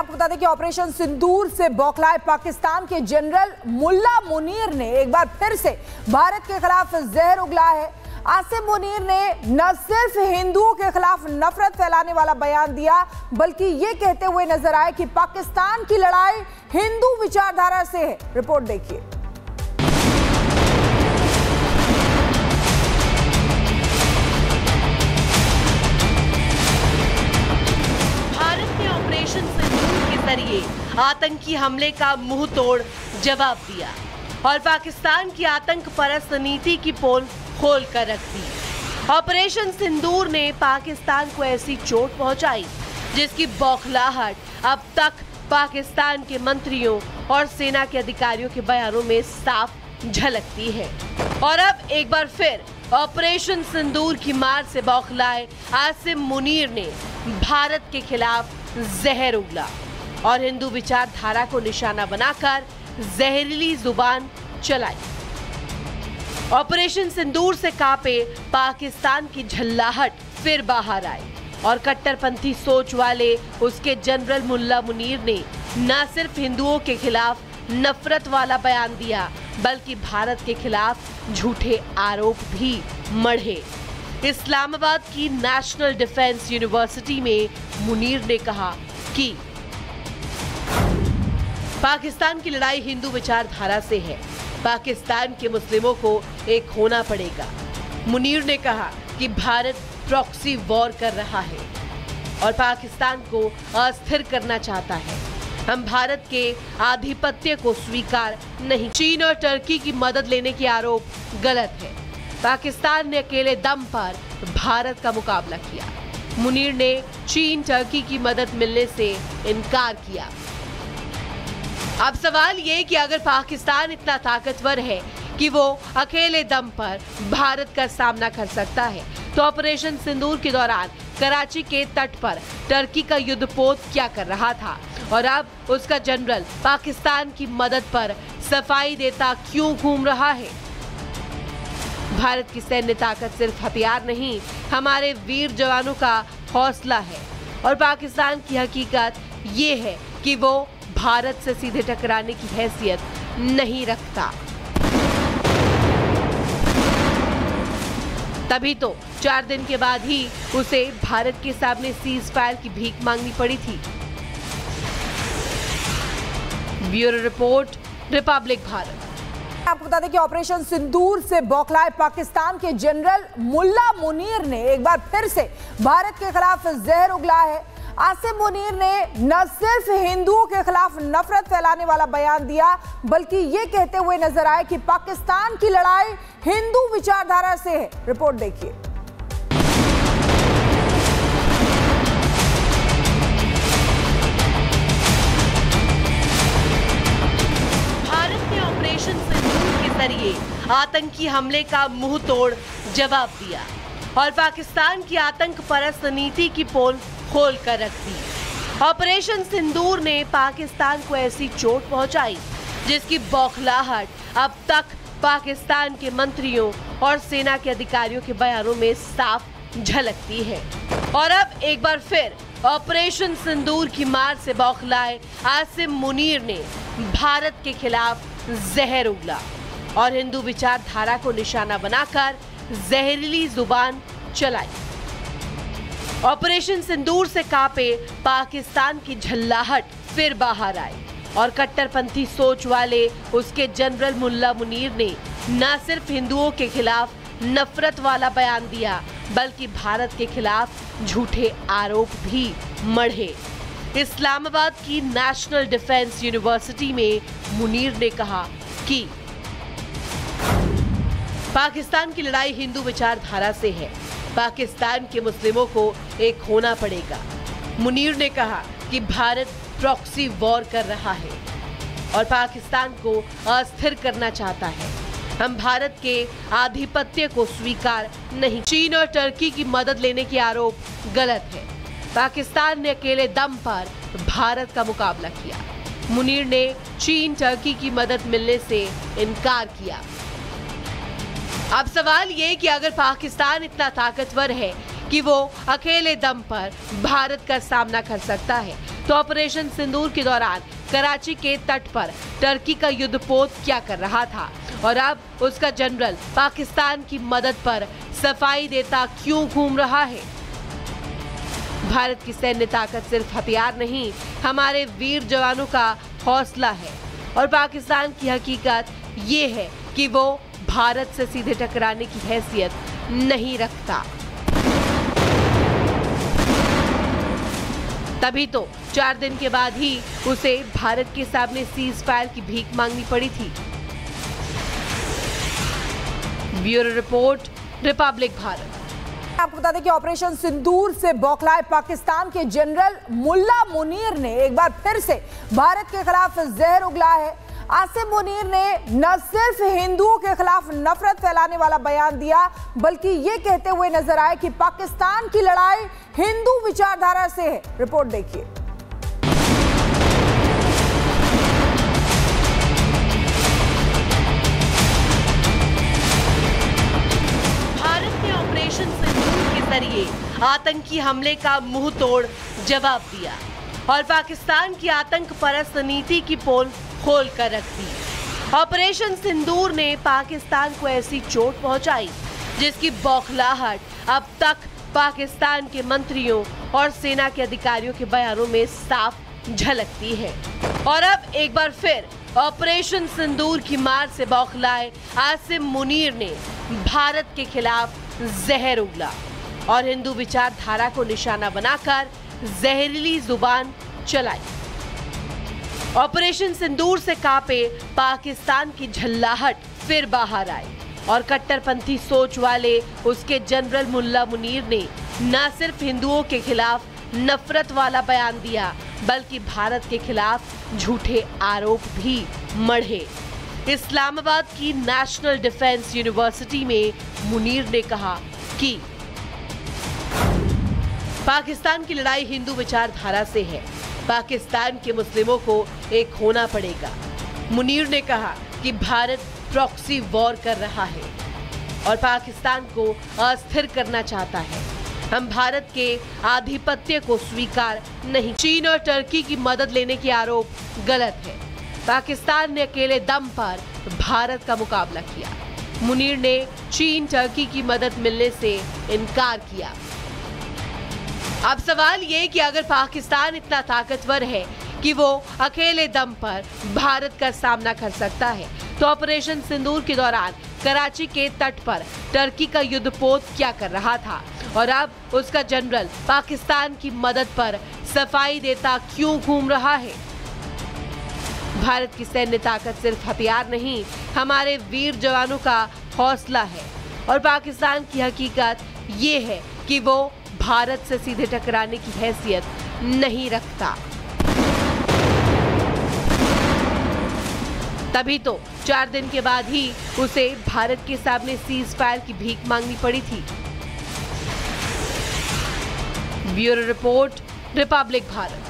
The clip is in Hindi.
आपको बता दें कि ऑपरेशन सिंदूर से बौखलाए पाकिस्तान के जनरल मुल्ला मुनीर ने एक बार फिर से भारत के खिलाफ जहर उगला है। आसिम मुनीर ने न सिर्फ हिंदुओं के खिलाफ नफरत फैलाने वाला बयान दिया, बल्कि ये कहते हुए नजर आए कि पाकिस्तान की लड़ाई हिंदू विचारधारा से है। रिपोर्ट देखिए। ऑपरेशन सिंदूर के जरिए आतंकी हमले का मुंह तोड़ जवाब दिया और पाकिस्तान की आतंक परस्त नीति की पोल खोल कर रख दी। ऑपरेशन सिंदूर ने पाकिस्तान को ऐसी चोट पहुंचाई जिसकी बौखलाहट अब तक पाकिस्तान के मंत्रियों और सेना के अधिकारियों के बयानों में साफ झलकती है। और अब एक बार फिर ऑपरेशन सिंदूर की मार से बौखलाए आसिम मुनीर ने भारत के खिलाफ जहर उगला और हिंदू विचारधारा को निशाना बनाकर जहरीली जुबान चलाई। ऑपरेशन सिंदूर से कांपे पाकिस्तान की झल्लाहट फिर बाहर आई और कट्टरपंथी सोच वाले उसके जनरल मुल्ला मुनीर ने न सिर्फ हिंदुओं के खिलाफ नफरत वाला बयान दिया, बल्कि भारत के खिलाफ झूठे आरोप भी मढ़े। इस्लामाबाद की नेशनल डिफेंस यूनिवर्सिटी में मुनीर ने कहा कि पाकिस्तान की लड़ाई हिंदू विचारधारा से है, पाकिस्तान के मुस्लिमों को एक होना पड़ेगा। मुनीर ने कहा कि भारत प्रॉक्सी वॉर कर रहा है और पाकिस्तान को अस्थिर करना चाहता है। हम भारत के आधिपत्य को स्वीकार नहीं। चीन और टर्की की मदद लेने के आरोप गलत है। पाकिस्तान ने अकेले दम पर भारत का मुकाबला किया। मुनीर ने चीन टर्की की मदद मिलने से इनकार किया। अब सवाल ये कि अगर पाकिस्तान इतना ताकतवर है कि वो अकेले दम पर भारत का सामना कर सकता है, तो ऑपरेशन सिंदूर के दौरान कराची के तट पर टर्की का युद्धपोत क्या कर रहा था और अब उसका जनरल पाकिस्तान की मदद पर सफाई देता क्यों घूम रहा है? भारत की सैन्य ताकत सिर्फ हथियार नहीं, हमारे वीर जवानों का हौसला है और पाकिस्तान की हकीकत ये है कि वो भारत से सीधे टकराने की हैसियत नहीं रखता। तभी तो 4 दिन के बाद ही उसे भारत के सामने सीज फायर की भीख मांगनी पड़ी थी। Bureau report, Republic Bharat. आपको बता दें कि ऑपरेशन सिंदूर से बौखलाए पाकिस्तान के जनरल मुल्ला मुनीर ने एक बार फिर से भारत के खिलाफ जहर उगला है। आसिम मुनीर ने न सिर्फ हिंदुओं के खिलाफ नफरत फैलाने वाला बयान दिया, बल्कि ये कहते हुए नजर आए कि पाकिस्तान की लड़ाई हिंदू विचारधारा से है। रिपोर्ट देखिए। भारत ने ऑपरेशन सिंदूर के जरिए आतंकी हमले का मुंह तोड़ जवाब दिया और पाकिस्तान की आतंक परस्त नीति की पोल खोल कर रख दी। ऑपरेशन सिंदूर ने पाकिस्तान को ऐसी चोट पहुंचाई जिसकी बौखलाहट अब तक पाकिस्तान के मंत्रियों और सेना के अधिकारियों के बयानों में साफ झलकती है। और अब एक बार फिर ऑपरेशन सिंदूर की मार से बौखलाए आसिम मुनीर ने भारत के खिलाफ जहर उगला और हिंदू विचारधारा को निशाना बनाकर जहरीली जुबान चलाई। ऑपरेशन सिंदूर से कांपे पाकिस्तान की झल्लाहट फिर बाहर आई और कट्टरपंथी सोच वाले उसके जनरल मुल्ला मुनीर ने न सिर्फ हिंदुओं के खिलाफ नफरत वाला बयान दिया, बल्कि भारत के खिलाफ झूठे आरोप भी मढ़े। इस्लामाबाद की नेशनल डिफेंस यूनिवर्सिटी में मुनीर ने कहा कि पाकिस्तान की लड़ाई हिंदू विचारधारा से है, पाकिस्तान के मुस्लिमों को एक होना पड़ेगा। मुनीर ने कहा कि भारत प्रॉक्सी वॉर कर रहा है और पाकिस्तान को अस्थिर करना चाहता है। हम भारत के आधिपत्य को स्वीकार नहीं। चीन और टर्की की मदद लेने के आरोप गलत है। पाकिस्तान ने अकेले दम पर भारत का मुकाबला किया। मुनीर ने चीन टर्की की मदद मिलने से इनकार किया। अब सवाल ये कि अगर पाकिस्तान इतना ताकतवर है कि वो अकेले दम पर भारत का सामना कर सकता है, तो ऑपरेशन सिंदूर के दौरान कराची के तट पर टर्की का युद्धपोत क्या कर रहा था और अब उसका जनरल पाकिस्तान की मदद पर सफाई देता क्यों घूम रहा है। भारत की सैन्य ताकत सिर्फ हथियार नहीं, हमारे वीर जवानों का हौसला है और पाकिस्तान की हकीकत ये है कि वो भारत से सीधे टकराने की हैसियत नहीं रखता। तभी तो 4 दिन के बाद ही उसे भारत के सामने सीज फायर की भीख मांगनी पड़ी थी। Bureau report, Republic Bharat. आपको बता दें कि ऑपरेशन सिंदूर से बौखलाए पाकिस्तान के जनरल मुल्ला मुनीर ने एक बार फिर से भारत के खिलाफ जहर उगला है। आसिम मुनीर ने न सिर्फ हिंदुओं के खिलाफ नफरत फैलाने वाला बयान दिया, बल्कि ये कहते हुए नजर आए कि पाकिस्तान की लड़ाई हिंदू विचारधारा से है। रिपोर्ट देखिए। भारत ने ऑपरेशन सिंदूर के जरिए आतंकी हमले का मुंह तोड़ जवाब दिया और पाकिस्तान की आतंक परस्त नीति की पोल खोल कर रख दी। ऑपरेशन सिंदूर ने पाकिस्तान को ऐसी चोट पहुंचाई जिसकी बौखलाहट अब तक पाकिस्तान के मंत्रियों और सेना के अधिकारियों के बयानों में साफ झलकती है। और अब एक बार फिर ऑपरेशन सिंदूर की मार से बौखलाए आसिम मुनीर ने भारत के खिलाफ जहर उगला और हिंदू विचारधारा को निशाना बनाकर जहरीली जुबान चलाई। ऑपरेशन सिंदूर से कांपे पाकिस्तान की झल्लाहट फिर बाहर आई और कट्टरपंथी सोच वाले उसके जनरल मुल्ला मुनीर ने न सिर्फ हिंदुओं के खिलाफ नफरत वाला बयान दिया, बल्कि भारत के खिलाफ झूठे आरोप भी मढ़े। इस्लामाबाद की नेशनल डिफेंस यूनिवर्सिटी में मुनीर ने कहा कि पाकिस्तान की लड़ाई हिंदू विचारधारा से है, पाकिस्तान के मुस्लिमों को एक होना पड़ेगा। मुनीर ने कहा कि भारत प्रॉक्सी वॉर कर रहा है और पाकिस्तान को अस्थिर करना चाहता है। हम भारत के आधिपत्य को स्वीकार नहीं। चीन और टर्की की मदद लेने के आरोप गलत है। पाकिस्तान ने अकेले दम पर भारत का मुकाबला किया। मुनीर ने चीन टर्की की मदद मिलने से इनकार किया। अब सवाल ये कि अगर पाकिस्तान इतना ताकतवर है कि वो अकेले दम पर भारत का सामना कर सकता है, तो ऑपरेशन सिंदूर के दौरान कराची के तट पर टर्की का युद्धपोत क्या कर रहा था और अब उसका जनरल पाकिस्तान की मदद पर सफाई देता क्यों घूम रहा है। भारत की सैन्य ताकत सिर्फ हथियार नहीं, हमारे वीर जवानों का हौसला है और पाकिस्तान की हकीकत ये है कि वो भारत से सीधे टकराने की हैसियत नहीं रखता। तभी तो 4 दिन के बाद ही उसे भारत के सामने सीज फायर की भीख मांगनी पड़ी थी। Bureau report, Republic Bharat.